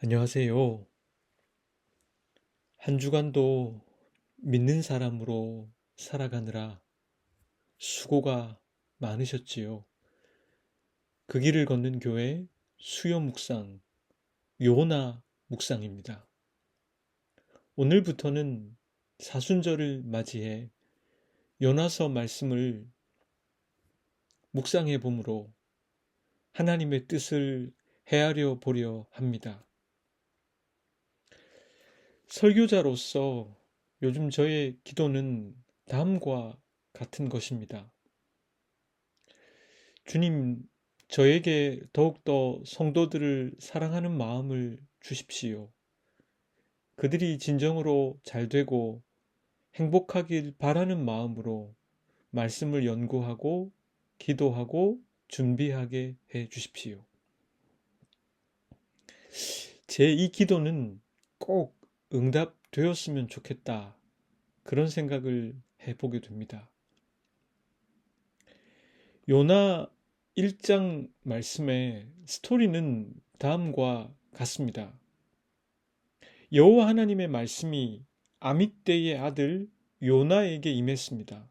안녕하세요. 한 주간도 믿는 사람으로 살아가느라 수고가 많으셨지요. 그 길을 걷는 교회 수요 묵상, 요나 묵상입니다. 오늘부터는 사순절을 맞이해 요나서 말씀을 묵상해 보므로 하나님의 뜻을 헤아려 보려 합니다. 설교자로서 요즘 저의 기도는 다음과 같은 것입니다. 주님, 저에게 더욱더 성도들을 사랑하는 마음을 주십시오. 그들이 진정으로 잘되고 행복하길 바라는 마음으로 말씀을 연구하고 기도하고 준비하게 해 주십시오. 제 이 기도는 꼭 응답되었으면 좋겠다. 그런 생각을 해보게 됩니다. 요나 1장 말씀의 스토리는 다음과 같습니다. 여호와 하나님의 말씀이 아밋대의 아들 요나에게 임했습니다.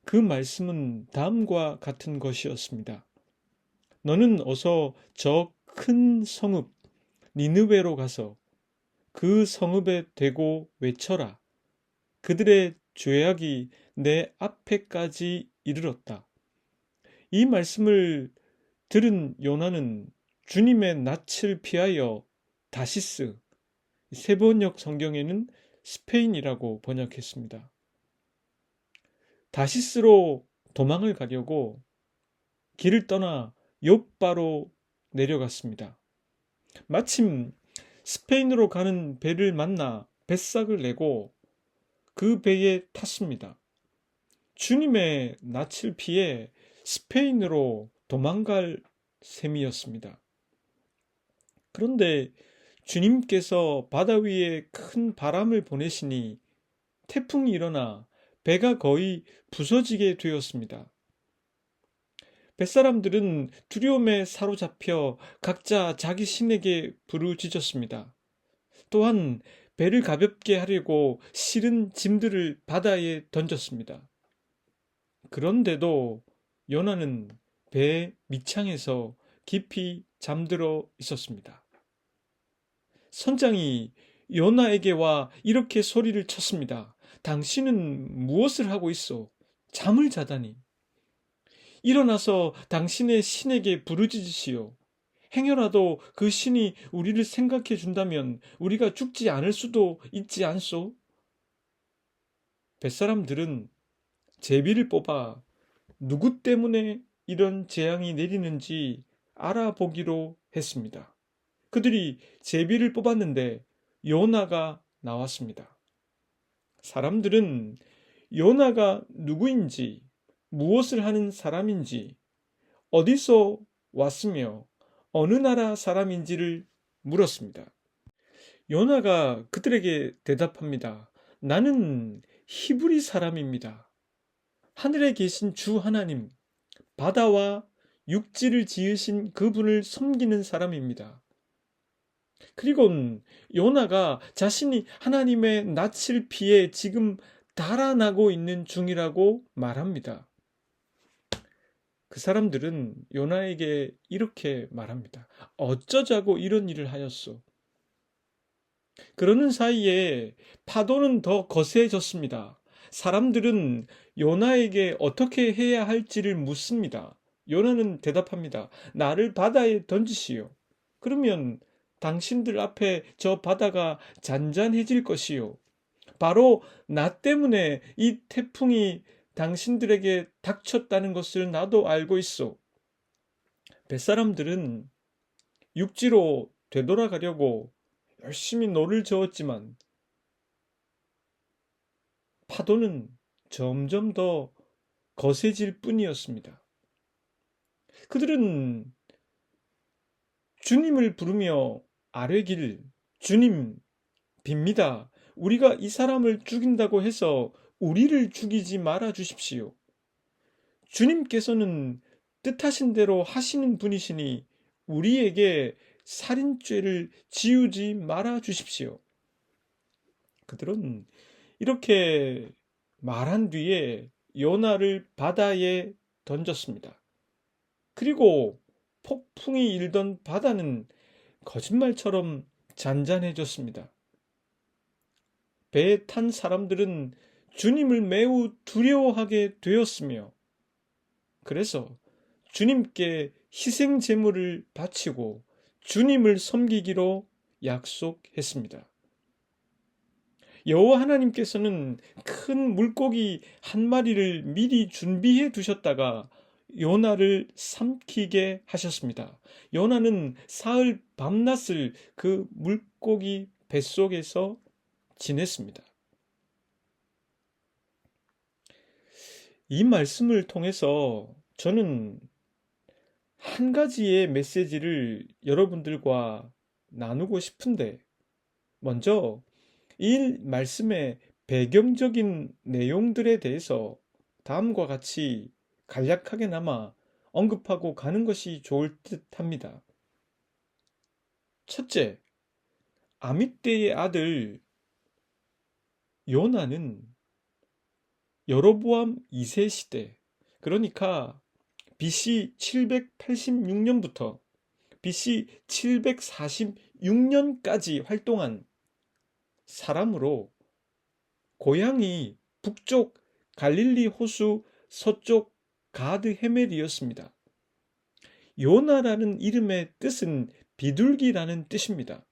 그 말씀은 다음과 같은 것이었습니다. 너는 어서 저 큰 성읍 니느웨로 가서 그 성읍에 대고 외쳐라. 그들의 죄악이 내 앞에까지 이르렀다. 이 말씀을 들은 요나는 주님의 낯을 피하여 다시스, 세번역 성경에는 스페인이라고 번역했습니다. 다시스로 도망을 가려고 길을 떠나 욥바로 내려갔습니다. 마침 스페인으로 가는 배를 만나 뱃삭을 내고 그 배에 탔습니다. 주님의 낯을 피해 스페인으로 도망갈 셈이었습니다. 그런데 주님께서 바다 위에 큰 바람을 보내시니 태풍이 일어나 배가 거의 부서지게 되었습니다. 뱃사람들은 두려움에 사로잡혀 각자 자기 신에게 부르짖었습니다. 또한 배를 가볍게 하려고 실은 짐들을 바다에 던졌습니다. 그런데도 요나는 배 밑창에서 깊이 잠들어 있었습니다. 선장이 요나에게 와 이렇게 소리를 쳤습니다. 당신은 무엇을 하고 있어? 잠을 자다니. 일어나서 당신의 신에게 부르짖으시오. 행여라도 그 신이 우리를 생각해 준다면 우리가 죽지 않을 수도 있지 않소? 뱃사람들은 제비를 뽑아 누구 때문에 이런 재앙이 내리는지 알아보기로 했습니다. 그들이 제비를 뽑았는데 요나가 나왔습니다. 사람들은 요나가 누구인지, 무엇을 하는 사람인지, 어디서 왔으며 어느 나라 사람인지를 물었습니다. 요나가 그들에게 대답합니다. 나는 히브리 사람입니다. 하늘에 계신 주 하나님, 바다와 육지를 지으신 그분을 섬기는 사람입니다. 그리고 요나가 자신이 하나님의 낯을 피해 지금 달아나고 있는 중이라고 말합니다. 그 사람들은 요나에게 이렇게 말합니다. 어쩌자고 이런 일을 하였소? 그러는 사이에 파도는 더 거세졌습니다. 사람들은 요나에게 어떻게 해야 할지를 묻습니다. 요나는 대답합니다. 나를 바다에 던지시오. 그러면 당신들 앞에 저 바다가 잔잔해질 것이요. 바로 나 때문에 이 태풍이 당신들에게 닥쳤다는 것을 나도 알고 있어. 뱃사람들은 육지로 되돌아가려고 열심히 노를 저었지만 파도는 점점 더 거세질 뿐이었습니다. 그들은 주님을 부르며 아뢰기를 주님 빕니다. 우리가 이 사람을 죽인다고 해서 우리를 죽이지 말아 주십시오. 주님께서는 뜻하신 대로 하시는 분이시니 우리에게 살인죄를 지우지 말아 주십시오. 그들은 이렇게 말한 뒤에 요나를 바다에 던졌습니다. 그리고 폭풍이 일던 바다는 거짓말처럼 잔잔해졌습니다. 배에 탄 사람들은 주님을 매우 두려워하게 되었으며, 그래서 주님께 희생 제물을 바치고 주님을 섬기기로 약속했습니다. 여호와 하나님께서는 큰 물고기 한 마리를 미리 준비해 두셨다가 요나를 삼키게 하셨습니다. 요나는 사흘 밤낮을 그 물고기 뱃속에서 지냈습니다. 이 말씀을 통해서 저는 한 가지의 메시지를 여러분들과 나누고 싶은데, 먼저 이 말씀의 배경적인 내용들에 대해서 다음과 같이 간략하게나마 언급하고 가는 것이 좋을 듯 합니다. 첫째, 아mit대의 아들 요나는 여로보암 2세 시대, 그러니까 BC 786년부터 BC 746년까지 활동한 사람으로, 고향이 북쪽 갈릴리 호수 서쪽 가드 헤멜이었습니다. 요나라는 이름의 뜻은 비둘기라는 뜻입니다.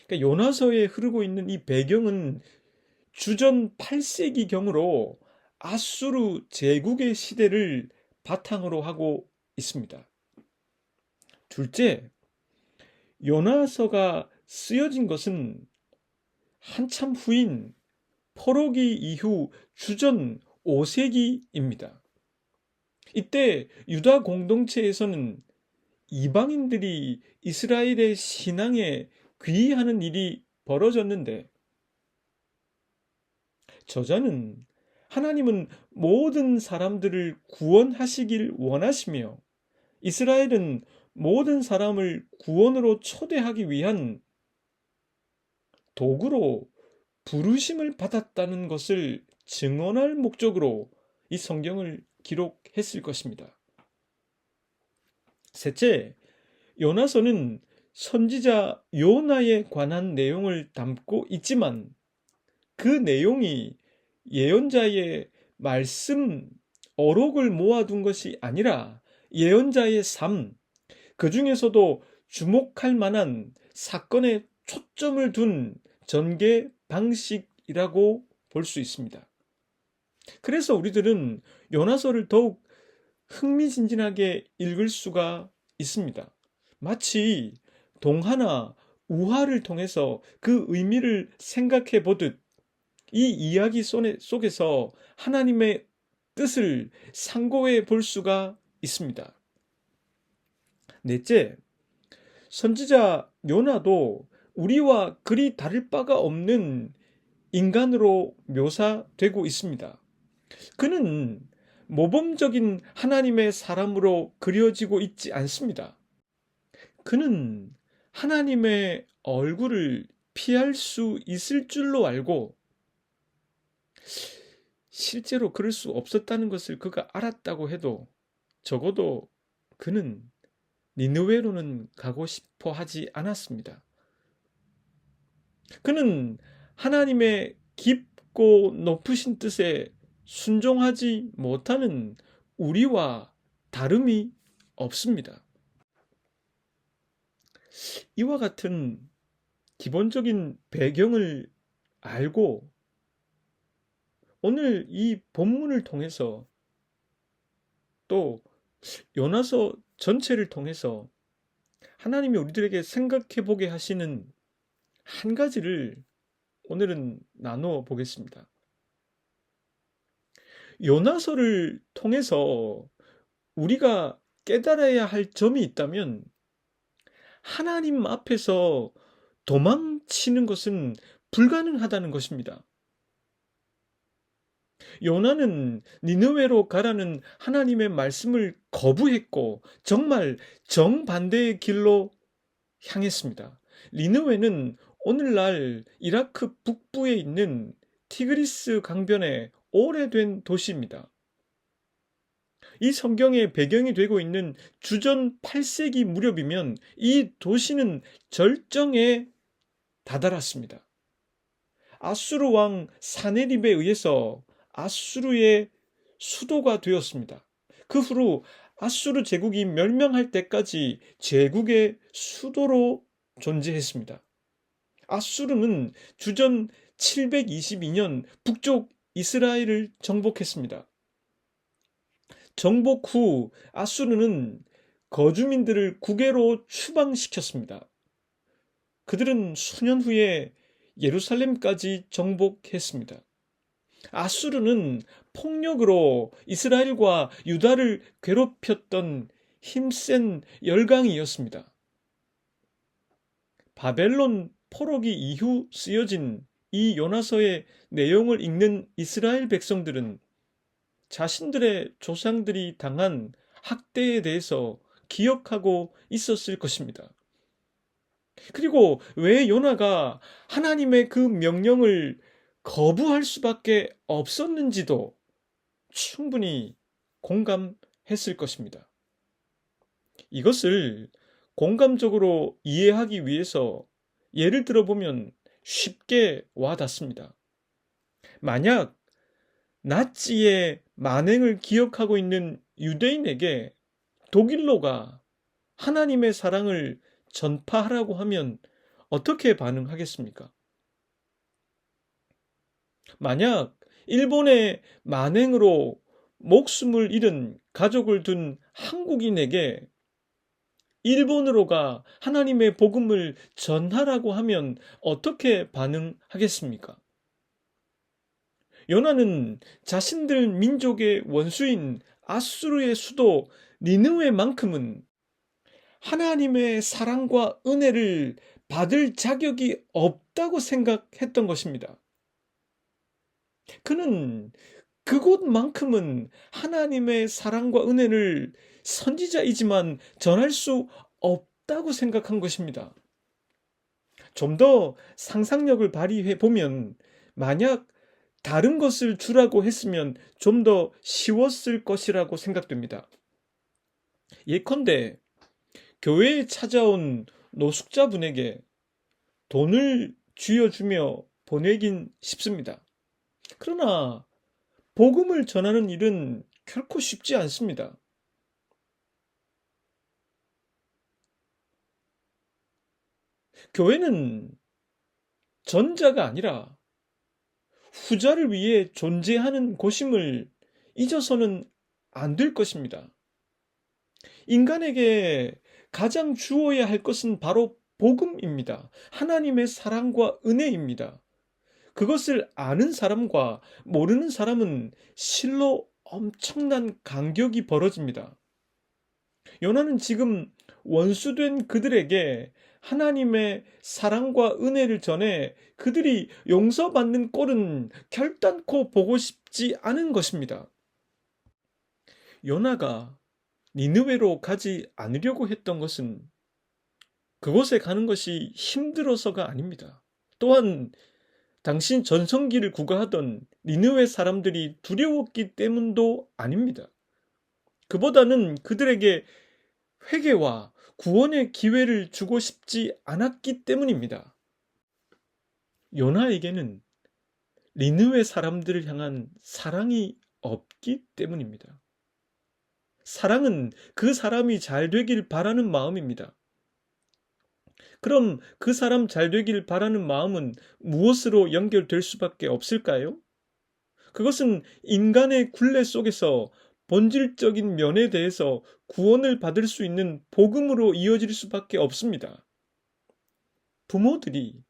그러니까 요나서에 흐르고 있는 이 배경은 주전 8세기경으로 아수르 제국의 시대를 바탕으로 하고 있습니다. 둘째, 요나서가 쓰여진 것은 한참 후인 포로기 이후 주전 5세기입니다. 이때 유다 공동체에서는 이방인들이 이스라엘의 신앙에 귀의하는 일이 벌어졌는데, 저자는 하나님은 모든 사람들을 구원하시길 원하시며 이스라엘은 모든 사람을 구원으로 초대하기 위한 도구로 부르심을 받았다는 것을 증언할 목적으로 이 성경을 기록했을 것입니다. 셋째, 요나서는 선지자 요나에 관한 내용을 담고 있지만 그 내용이 예언자의 말씀 어록을 모아둔 것이 아니라 예언자의 삶, 그 중에서도 주목할 만한 사건에 초점을 둔 전개 방식이라고 볼 수 있습니다. 그래서 우리들은 요나서를 더욱 흥미진진하게 읽을 수가 있습니다. 마치 동화나 우화를 통해서 그 의미를 생각해 보듯 이 이야기 속에서 하나님의 뜻을 상고해 볼 수가 있습니다. 넷째, 선지자 요나도 우리와 그리 다를 바가 없는 인간으로 묘사되고 있습니다. 그는 모범적인 하나님의 사람으로 그려지고 있지 않습니다. 그는 하나님의 얼굴을 피할 수 있을 줄로 알고 실제로 그럴 수 없었다는 것을 그가 알았다고 해도 적어도 그는 니느웨로는 가고 싶어 하지 않았습니다. 그는 하나님의 깊고 높으신 뜻에 순종하지 못하는 우리와 다름이 없습니다. 이와 같은 기본적인 배경을 알고 오늘 이 본문을 통해서 또 요나서 전체를 통해서 하나님이 우리들에게 생각해 보게 하시는 한 가지를 오늘은 나누어 보겠습니다. 요나서를 통해서 우리가 깨달아야 할 점이 있다면 하나님 앞에서 도망치는 것은 불가능하다는 것입니다. 요나는 니느웨로 가라는 하나님의 말씀을 거부했고 정말 정반대의 길로 향했습니다. 니느웨는 오늘날 이라크 북부에 있는 티그리스 강변의 오래된 도시입니다. 이 성경의 배경이 되고 있는 주전 8세기 무렵이면 이 도시는 절정에 다다랐습니다. 아수르 왕 사네립에 의해서 아수르의 수도가 되었습니다. 그 후로 아수르 제국이 멸망할 때까지 제국의 수도로 존재했습니다. 아수르는 주전 722년 북쪽 이스라엘을 정복했습니다. 정복 후 아수르는 거주민들을 국외로 추방시켰습니다. 그들은 수년 후에 예루살렘까지 정복했습니다. 아수르는 폭력으로 이스라엘과 유다를 괴롭혔던 힘센 열강이었습니다. 바벨론 포로기 이후 쓰여진 이 요나서의 내용을 읽는 이스라엘 백성들은 자신들의 조상들이 당한 학대에 대해서 기억하고 있었을 것입니다. 그리고 왜 요나가 하나님의 그 명령을 거부할 수밖에 없었는지도 충분히 공감했을 것입니다. 이것을 공감적으로 이해하기 위해서 예를 들어보면 쉽게 와닿습니다. 만약 나치의 만행을 기억하고 있는 유대인에게 독일로가 하나님의 사랑을 전파하라고 하면 어떻게 반응하겠습니까? 만약 일본의 만행으로 목숨을 잃은 가족을 둔 한국인에게 일본으로가 하나님의 복음을 전하라고 하면 어떻게 반응하겠습니까? 요나는 자신들 민족의 원수인 아수르의 수도 니느웨만큼은 하나님의 사랑과 은혜를 받을 자격이 없다고 생각했던 것입니다. 그는 그곳만큼은 하나님의 사랑과 은혜를 선지자이지만 전할 수 없다고 생각한 것입니다. 좀 더 상상력을 발휘해 보면 만약 다른 것을 주라고 했으면 좀 더 쉬웠을 것이라고 생각됩니다. 예컨대 교회에 찾아온 노숙자분에게 돈을 쥐어주며 보내긴 쉽습니다. 그러나 복음을 전하는 일은 결코 쉽지 않습니다. 교회는 전자가 아니라 후자를 위해 존재하는 곳임을 잊어서는 안 될 것입니다. 인간에게 가장 주어야 할 것은 바로 복음입니다. 하나님의 사랑과 은혜입니다. 그것을 아는 사람과 모르는 사람은 실로 엄청난 간격이 벌어집니다. 요나는 지금 원수된 그들에게 하나님의 사랑과 은혜를 전해 그들이 용서받는 꼴은 결단코 보고 싶지 않은 것입니다. 요나가 니느웨로 가지 않으려고 했던 것은 그곳에 가는 것이 힘들어서가 아닙니다. 또한 당신 전성기를 구가하던 니느웨 사람들이 두려웠기 때문도 아닙니다. 그보다는 그들에게 회개와 구원의 기회를 주고 싶지 않았기 때문입니다. 요나에게는 니느웨 사람들을 향한 사랑이 없기 때문입니다. 사랑은 그 사람이 잘 되길 바라는 마음입니다. 그럼 그 사람 잘 되길 바라는 마음은 무엇으로 연결될 수밖에 없을까요? 그것은 인간의 굴레 속에서 본질적인 면에 대해서 구원을 받을 수 있는 복음으로 이어질 수밖에 없습니다. 부모들이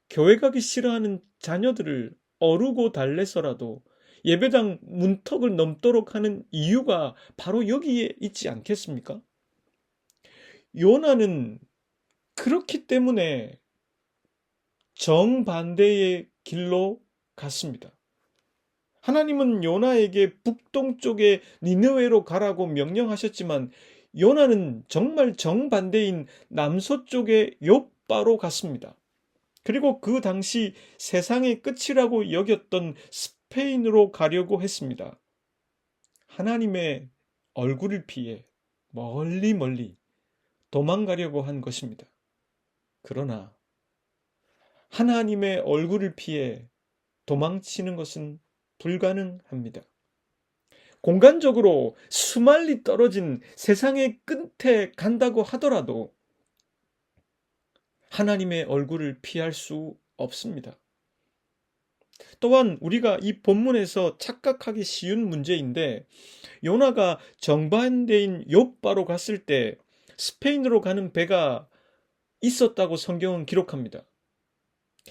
교회 가기 싫어하는 자녀들을 어루고 달래서라도 예배당 문턱을 넘도록 하는 이유가 바로 여기에 있지 않겠습니까? 요나는 그렇기 때문에 정반대의 길로 갔습니다. 하나님은 요나에게 북동쪽의 니느웨로 가라고 명령하셨지만 요나는 정말 정반대인 남서쪽의 욥바로 갔습니다. 그리고 그 당시 세상의 끝이라고 여겼던 스페인으로 가려고 했습니다. 하나님의 얼굴을 피해 멀리 멀리 도망가려고 한 것입니다. 그러나 하나님의 얼굴을 피해 도망치는 것은 불가능합니다. 공간적으로 수만리 떨어진 세상의 끝에 간다고 하더라도 하나님의 얼굴을 피할 수 없습니다. 또한 우리가 이 본문에서 착각하기 쉬운 문제인데 요나가 정반대인 욥바로 갔을 때 스페인으로 가는 배가 있었다고 성경은 기록합니다.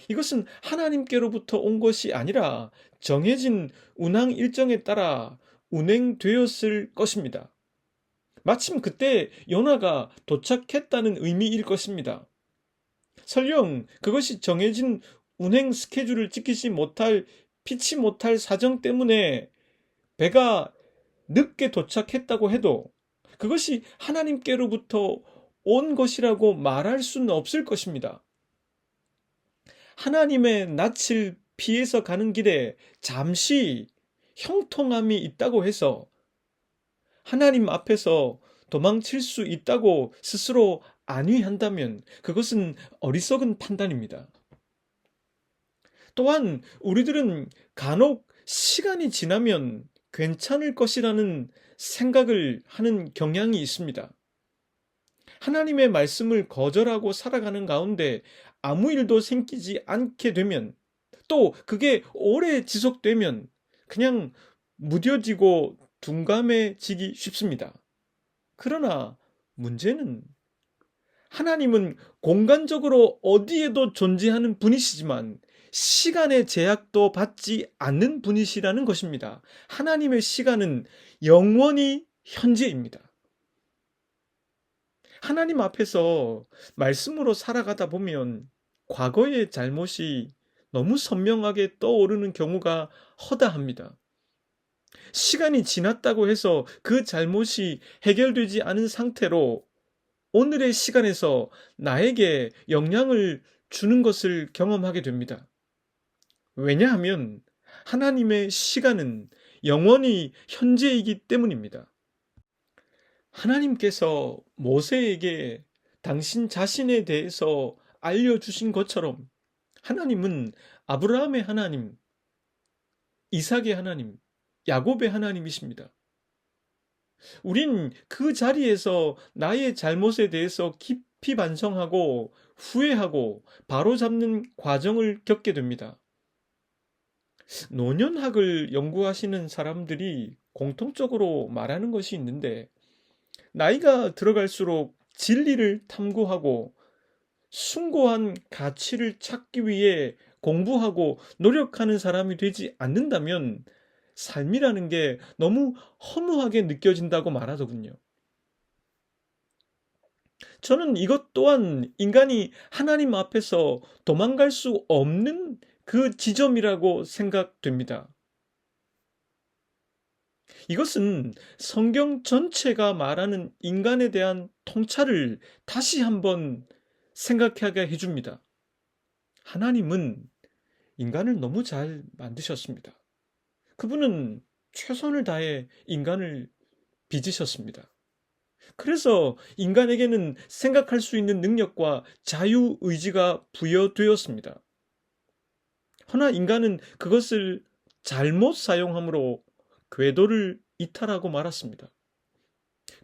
이것은 하나님께로부터 온 것이 아니라 정해진 운항 일정에 따라 운행되었을 것입니다. 마침 그때 요나가 도착했다는 의미일 것입니다. 설령 그것이 정해진 운행 스케줄을 지키지 못할 피치 못할 사정 때문에 배가 늦게 도착했다고 해도 그것이 하나님께로부터 온 것이라고 말할 수는 없을 것입니다. 하나님의 낯을 피해서 가는 길에 잠시 형통함이 있다고 해서 하나님 앞에서 도망칠 수 있다고 스스로 안위한다면 그것은 어리석은 판단입니다. 또한 우리들은 간혹 시간이 지나면 괜찮을 것이라는 생각을 하는 경향이 있습니다. 하나님의 말씀을 거절하고 살아가는 가운데 아무 일도 생기지 않게 되면 또 그게 오래 지속되면 그냥 무뎌지고 둔감해지기 쉽습니다. 그러나 문제는 하나님은 공간적으로 어디에도 존재하는 분이시지만 시간의 제약도 받지 않는 분이시라는 것입니다. 하나님의 시간은 영원히 현재입니다. 하나님 앞에서 말씀으로 살아가다 보면 과거의 잘못이 너무 선명하게 떠오르는 경우가 허다합니다. 시간이 지났다고 해서 그 잘못이 해결되지 않은 상태로 오늘의 시간에서 나에게 영향을 주는 것을 경험하게 됩니다. 왜냐하면 하나님의 시간은 영원히 현재이기 때문입니다. 하나님께서 모세에게 당신 자신에 대해서 알려주신 것처럼 하나님은 아브라함의 하나님, 이삭의 하나님, 야곱의 하나님이십니다. 우린 그 자리에서 나의 잘못에 대해서 깊이 반성하고 후회하고 바로잡는 과정을 겪게 됩니다. 노년학을 연구하시는 사람들이 공통적으로 말하는 것이 있는데 나이가 들어갈수록 진리를 탐구하고 숭고한 가치를 찾기 위해 공부하고 노력하는 사람이 되지 않는다면 삶이라는 게 너무 허무하게 느껴진다고 말하더군요. 저는 이것 또한 인간이 하나님 앞에서 도망갈 수 없는 그 지점이라고 생각됩니다. 이것은 성경 전체가 말하는 인간에 대한 통찰을 다시 한번 생각하게 해줍니다. 하나님은 인간을 너무 잘 만드셨습니다. 그분은 최선을 다해 인간을 빚으셨습니다. 그래서 인간에게는 생각할 수 있는 능력과 자유의지가 부여되었습니다. 허나 인간은 그것을 잘못 사용함으로 궤도를 이탈하고 말았습니다.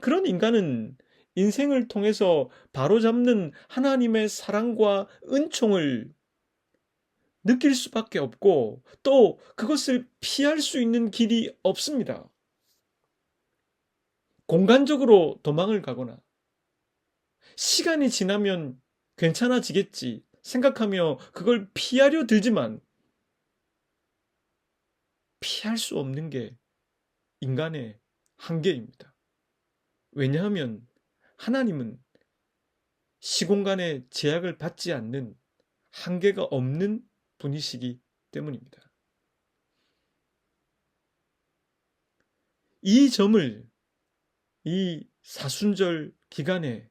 그런 인간은 인생을 통해서 바로잡는 하나님의 사랑과 은총을 느낄 수밖에 없고 또 그것을 피할 수 있는 길이 없습니다. 공간적으로 도망을 가거나 시간이 지나면 괜찮아지겠지 생각하며 그걸 피하려 들지만 피할 수 없는 게 인간의 한계입니다. 왜냐하면 하나님은 시공간의 제약을 받지 않는 한계가 없는 분이시기 때문입니다. 이 점을 이 사순절 기간에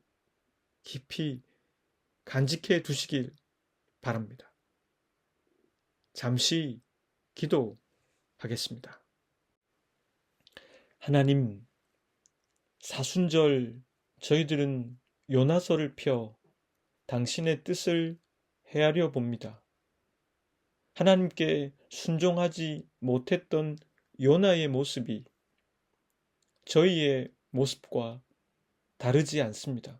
깊이 간직해 두시길 바랍니다. 잠시 기도하겠습니다. 하나님, 사순절 저희들은 요나서를 펴 당신의 뜻을 헤아려 봅니다. 하나님께 순종하지 못했던 요나의 모습이 저희의 모습과 다르지 않습니다.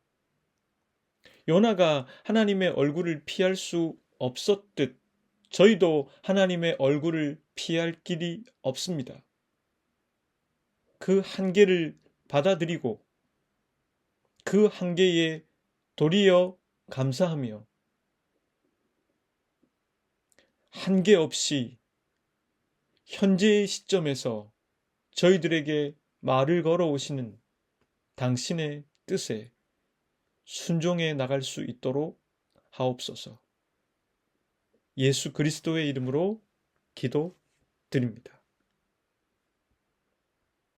요나가 하나님의 얼굴을 피할 수 없었듯 저희도 하나님의 얼굴을 피할 길이 없습니다. 그 한계를 받아들이고 그 한계에 도리어 감사하며 한계 없이 현재의 시점에서 저희들에게 말을 걸어오시는 당신의 뜻에 순종해 나갈 수 있도록 하옵소서. 예수 그리스도의 이름으로 기도드립니다.